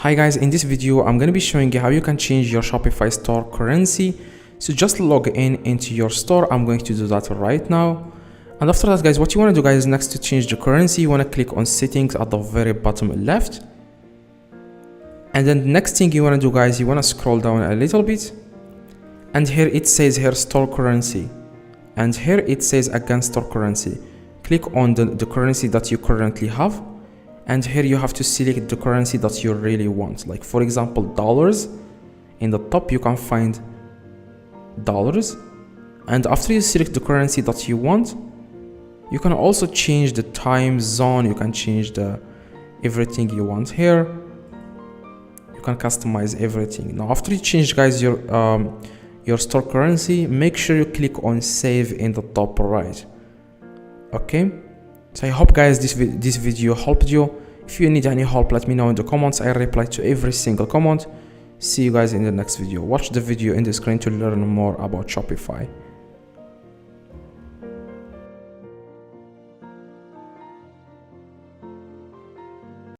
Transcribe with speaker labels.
Speaker 1: Hi guys, in this video I'm going to be showing you how you can change your Shopify store currency. So just log in into your store. I'm going to do that right now. And after that guys, what you want to do guys, next to change the currency, you want to click on settings at the very bottom left. And then the next thing you want to do guys, you want to scroll down a little bit. And here it says here store currency. And here it says again store currency. Click on the currency that you currently have. And here you have to select the currency that you really want. Like for example, dollars. In the top you can find dollars. And after you select the currency that you want, you can also change the time zone. You can change everything you want here. You can customize everything. Now after you change guys your store currency, make sure you click on save in the top right. Okay, so I hope guys this video helped you. If you need any help, let me know in the comments. I reply to every single comment. See you guys in the next video. Watch the video in the screen to learn more about Shopify.